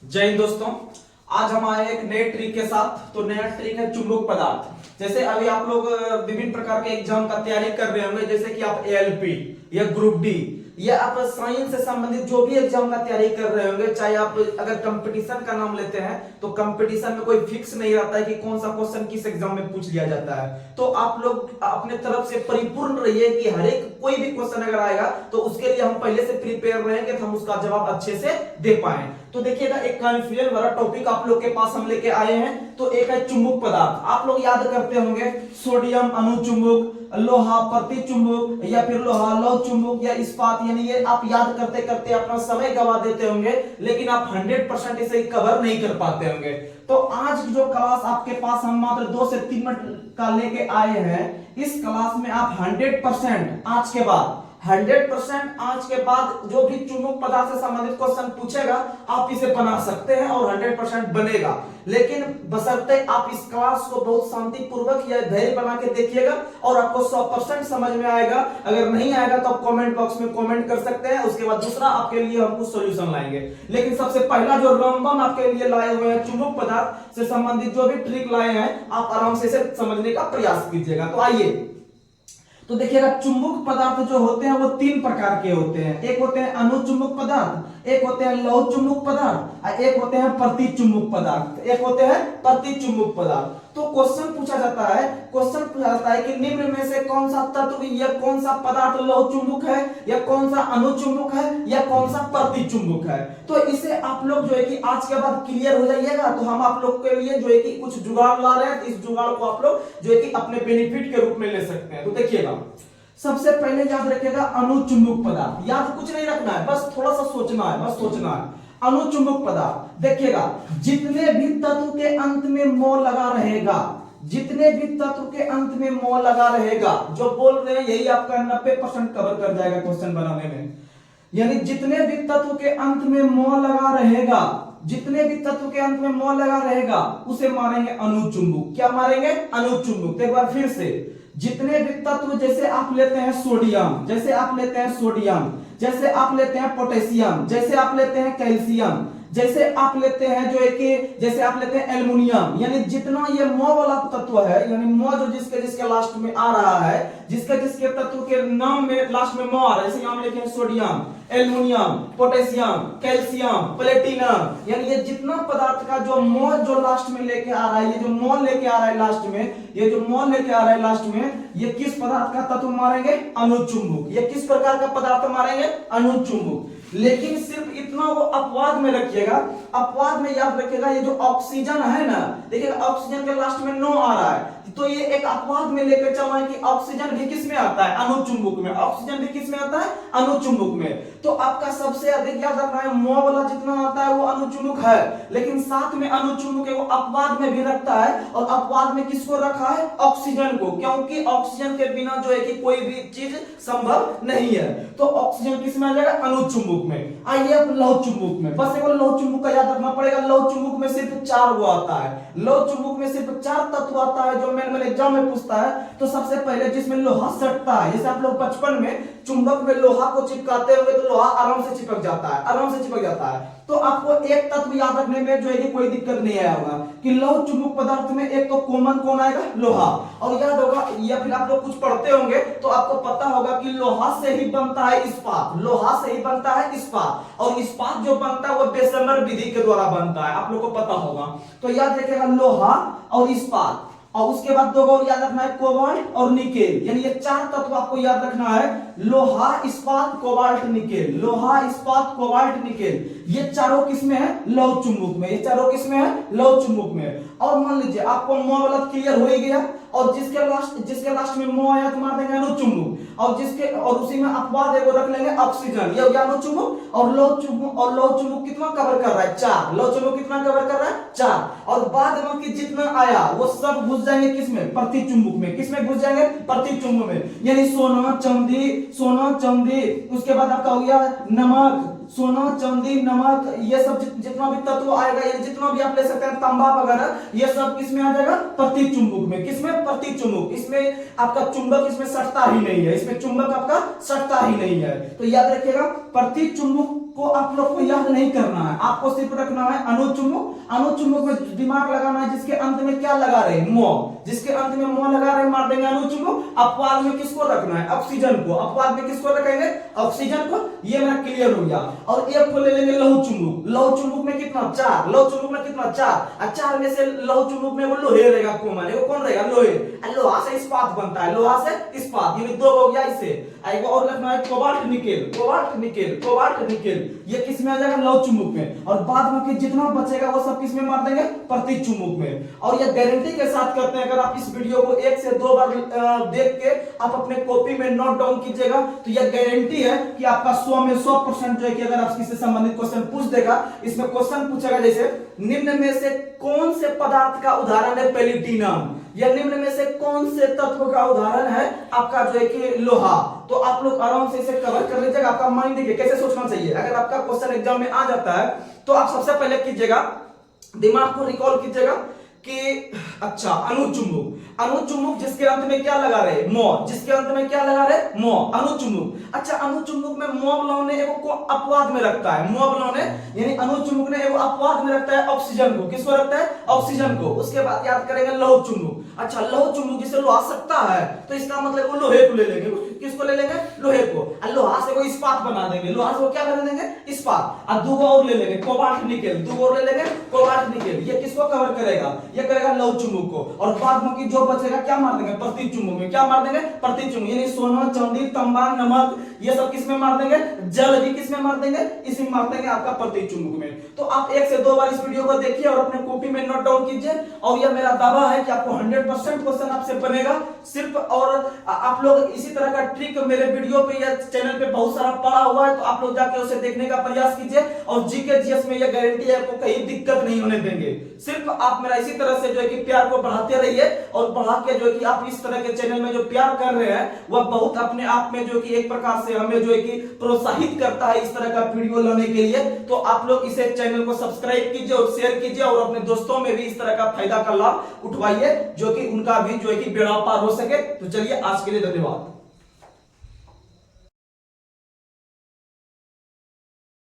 जय हिंद दोस्तों। आज हम आए एक नए ट्रिक के साथ। तो नया ट्रिक है चुंबक पदार्थ। जैसे अभी आप लोग विभिन्न प्रकार के एग्जाम का तैयारी कर रहे होंगे, जैसे कि आप एएलपी या ग्रुप डी या आप साइंस से संबंधित जो भी एग्जाम का तैयारी कर रहे होंगे, चाहे आप अगर कंपटीशन का नाम लेते हैं तो कंपटीशन में कोई फिक्स नहीं रहता है कि कौन सा क्वेश्चन किस एग्जाम में पूछ लिया जाता है। तो आप लोग अपने तरफ से परिपूर्ण रहिए कि हर एक कोई भी क्वेश्चन अगर आएगा तो उसके लिए हम पहले से प्रिपेयर रहेंगे तो हम उसका जवाब अच्छे से दे पाए। तो देखिएगा, एक कन्फ्यूजन वाला टॉपिक आप लोग के पास हम लेके आए हैं। तो एक है चुंबक पदार्थ। आप लोग याद करते होंगे सोडियम अनुचुंबक, लोहा प्रतिचुंबक या फिर लोहा लौह चुंबक या इस्पात, यानी ये आप याद करते करते अपना समय गवा देते होंगे, लेकिन आप 100% इसे कवर नहीं कर पाते होंगे। तो आज जो क्लास आपके पास हम मात्र 2 से 3 मिनट का लेके आए हैं, इस क्लास में आप 100% आज के बाद जो भी चुंबक पदार्थ से संबंधित क्वेश्चन पूछेगा आप इसे बना सकते हैं और 100% बनेगा। लेकिन बशर्ते आप इस क्लास को बहुत शांति पूर्वक या धैर्य बना के देखिएगा और आपको 100% समझ में आएगा। अगर नहीं आएगा तो आप कमेंट बॉक्स में कमेंट कर सकते हैं। उसके बाद दूसरा आपके लिए हम कुछ सॉल्यूशन लाएंगे। लेकिन सबसे पहला जो रामबन आपके लिए लाए हुए हैं चुंबक पदार्थ से संबंधित जो भी ट्रिक लाए हैं, आप आराम से इसे समझने का प्रयास कीजिएगा। तो आइए, तो देखिएगा, चुंबक पदार्थ जो होते हैं वो 3 प्रकार के होते हैं। एक होते हैं अनुचुंबक पदार्थ, एक होते हैं लौह चुंबक पदार्थ और एक होते हैं प्रतिचुंबक पदार्थ, एक होते हैं प्रतिचुंबक पदार्थ। तो क्वेश्चन पूछा जाता है कि निम्न में से कौन सा तत्व या कौन सा पदार्थ लौह चुंबक है या कौन सा अनुचुंबक है या कौन सा प्रतिचुंबक है। तो इसे आप लोग जो है कि आज के बाद क्लियर हो जाइएगा। तो हम आप लोग के लिए जो है कि कुछ जुगाड़ ला रहे हैं, तो इस जुगाड़ को आप लोग जो है कि अपने बेनिफिट के रूप में ले सकते हैं। तो देखिएगा, सबसे पहले याद रखिएगा अनुचुंबक पदार्थ। याद कुछ नहीं रखना है, बस थोड़ा सा सोचना है। अनुचुंबक पदार्थ देखिएगा, जितने भी तत्व के अंत में मो लगा रहेगा, जो बोल रहे हैं यही आपका 90% कवर कर जाएगा क्वेश्चन बनाने में। यानी जितने भी तत्व के अंत में मो लगा रहेगा, उसे मारेंगे अनुचुंबक। क्या मारेंगे? अनुचुंबक। तो एक बार फिर से, जितने भी तत्व, जैसे आप लेते हैं सोडियम, जैसे आप लेते हैं पोटेशियम, जैसे आप लेते हैं कैल्शियम, जैसे आप लेते हैं जो है कि जैसे आप लेते हैं एल्युमिनियम, यानी जितना ये मो वाला तत्व है, यानी मो जो जिसके लास्ट में आ रहा है, जिसके तत्व के नाम में लास्ट में मो आ रहा है, जैसे हम लिखे हैं sodium, aluminium, potassium, calcium, platinum, यानी ये जितना पदार्थ का जो मो जो लास्ट में लेके आ रहा है, ये जो मो लेके आ रहा है लास्ट में, ये किस पदार्थ का तत्व मारेंगे? अनुचुंबक। ये किस प्रकार का पदार्थ मारेंगे? अनुचुंबक। लेकिन सिर्फ इतना वो अपवाद में रखिएगा, अपवाद में याद रखिएगा, ये जो ऑक्सीजन है ना, देखिए ऑक्सीजन के लास्ट में नो आ रहा है, तो ये एक अपवाद में लेकर चलना है कि ऑक्सीजन भी किस में आता है? अनुचुंबक में। ऑक्सीजन भी किस में आता है? अनुचुंबक में। तो आपका सबसे अधिक याद रखना है, मो वाला जितना आता है वो अनुचुंबक है, लेकिन साथ में अनुचुंबक वो अपवाद में भी रखता है। और अपवाद में किसको रखा है? ऑक्सीजन को, क्योंकि ऑक्सीजन के बिना जो है कि कोई भी चीज संभव नहीं है। तो ऑक्सीजन किस में आ जाएगा? अनुचुंबक में। आइए अब लौह चुंबक में, बस एक लौह चुंबक का याद रखना पड़ेगा। लौह चुंबक में सिर्फ 4 वो आता है, लौह चुंबक में सिर्फ 4 तत्व आता है जो मैंने एग्जाम में पूछता है। तो सबसे पहले जिसमें लोहा सटता है, जैसे आप लोग बचपन में चुंबक में लोहा को चिपकाते होंगे तो लोहा आराम से चिपक जाता है। तो आपको एक तत्व याद रखने में जो है कि कोई दिक्कत नहीं आया होगा कि लौह चुंबक पदार्थ में एक तो कॉमन कौन आएगा? लोहा। और याद होगा, या फिर आप लोग कुछ पढ़ते होंगे तो आपको पता होगा कि लोहा से ही बनता है इस्पात। और इस्पात जो बनता है वो बेसमर विधि के द्वारा बनता है, आप लोग को पता होगा। तो याद रखिएगा, लोहा और इस्पात। और उसके बाद 2 और याद रखना है, कोबाल्ट और निकेल। यानी ये 4 तत्व आपको याद रखना है, लोहा इस्पात कोबाल्ट निकेल। ये चारों किसमें है? लौह चुंबक में। और मान लीजिए आपको मो वाला क्लियर हो ही गया, और जिसके लास्ट में मो आया तो मार देंगे अनुचुंबक, और उसी में अपवाद है वो रख लेंगे ऑक्सीजन। ये हो गया अनुचुंबक। और लौह चुंबक कितना कवर कर रहा है? 4। लौह चुंबक कितना कवर कर रहा है? 4। और बाद में जितना आया वो सब घुस जाएंगे किसमें? प्रतिचुंबक में। किसमें घुस जाएंगे? प्रतिचुंबक में। यानी सोना चांदी, उसके बाद आपका हो गया नमक, सोना चांदी नमक, ये सब जितना भी तत्व आएगा, ये जितना भी आप ले सकते हैं तांबा वगैरह, ये सब किसमें आ जाएगा? प्रतिचुंबक में। किसमें? प्रतिचुंबक। इसमें आपका चुंबक इसमें सटता ही नहीं है, तो याद रखिएगा, प्रतिचुंबक को आप लोग को याद नहीं करना है, आपको सिर्फ रखना है अनुचुम्बक। अनुचुम्बक में दिमाग लगाना है, जिसके अंत में क्या लगा रहे हैं, म, जिसके अंत में म लगा रहे हैं मार देंगे अनुचुम्बक। अपवाद में किसको रखना है, ऑक्सीजन को। अपवाद में किसको रखेंगे, ऑक्सीजन को। ये मेरा क्लियर हो गया। और एक को ले लेंगे लौह चुंबक। लौह चुंबक में कितना, 4। लौह चुंबक में कितना, 4। 4 में से लौह चुंबक में वो लोहे रहेगा, कॉमन। वो कौन रहेगा, लोहे। लोहा से इस्पात बनता है, लोहा से इस्पात, ये 2 हो गया इसे। एक और रखना है cobalt nickel. Cobalt nickel, cobalt nickel, ये किस में आ जाएगा, लौह चुंबक में। और बाद में जितना बचेगा वो सब किस में मार देंगे, प्रतीक चुंबक में। और ये गारंटी के साथ करते हैं, अगर आप इस वीडियो को 1 से 2 बार देख के आप अपने कॉपी में नोट डाउन कीजिएगा, तो यह गारंटी है कि आपका 100 में 100% जो है कि अगर आप किसी से संबंधित क्वेश्चन पूछ देगा, इसमें क्वेश्चन पूछेगा जैसे निम्न में से कौन से पदार्थ का उदाहरण है पैलेडिनम, या निम्न में से कौन से तत्व का उदाहरण है आपका जो है कि लोहा। तो आप लोग आराम से इसे कवर कर लीजिएगा। आपका माइंड देखिए कैसे सोचना चाहिए। अगर आपका क्वेश्चन एग्जाम में आ जाता है तो आप सबसे पहले कीजिएगा, दिमाग को रिकॉल कीजिएगा कि अच्छा अनुचुम्बक, अनुचुम्बक जिसके अंत में क्या लगा रहे, म, जिसके अंत में क्या लगा रहे, म, अनुचुम्बक। अच्छा अनुचुम्बक में म बनाने एगो को अपवाद में रखता है, म बनाने यानी अनुचुम्बक ने एगो अपवाद में रखता है ऑक्सीजन को। किसको रखता है, ऑक्सीजन को। उसके बाद याद करेंगे लौह चुम्बक। अच्छा लौह चुम्बक जिसे लोहा सकता है, तो इसका मतलब वो लोहे को ले लेंगे। किसको ले लेंगे, लोहे को। लोहा से कोई इस्पात बना देंगे, लोहा से वो क्या बना देंगे, इस्पात। और 2 और ले लेंगे कोबाल्ट निकेल, 2 और ले लेंगे कोबाल्ट निकेल। ये किसको कवर करेगा, ये करेगा लौह चुंबक को। और बाद में जो बचेगा क्या मार देंगे, प्रतीक चुंबक में। क्या मार देंगे, प्रतीक चुंबक, यानी सोना, चांदी, तांबा, नमक, ये सब किस में मार देंगे, जल भी किस में मार देंगे, इसी में मार देंगे आपका प्रतीक चुंबक में। तो आप 1 से 2 बार इस वीडियो को देखिए और अपने कॉपी में नोट डाउन कीजिए। और यह मेरा दावा है कि आपको 100% क्वेश्चन आपसे बनेगा सिर्फ। और आप लोग इसी तरह का ट्रिक मेरे वीडियो पे या चैनल पे बहुत सारा पड़ा हुआ है, तो आप लोग जाके उसे देखने का प्रयास कीजिए। और जीके जीएस में यह गारंटी है आपको कहीं दिक्कत नहीं होने देंगे। सिर्फ आप मेरा इसी तरह से जो है कि प्यार को बढ़ाते रहिए, और बढ़ा के जो है कि आप इस तरह के चैनल में जो प्यार कर रहे हैं वह बहुत अपने आप में जो कि एक प्रकार से हमें जो है कि प्रोत्साहित करता है इस तरह का वीडियो लाने के लिए। तो आप लोग इसे चैनल को सब्सक्राइब कीजिए और शेयर कीजिए, और अपने दोस्तों में भी इस तरह का फायदा का लाभ उठवाइए, जो कि उनका भी जो है कि बेड़ा पार हो सके। तो चलिए आज के लिए धन्यवाद।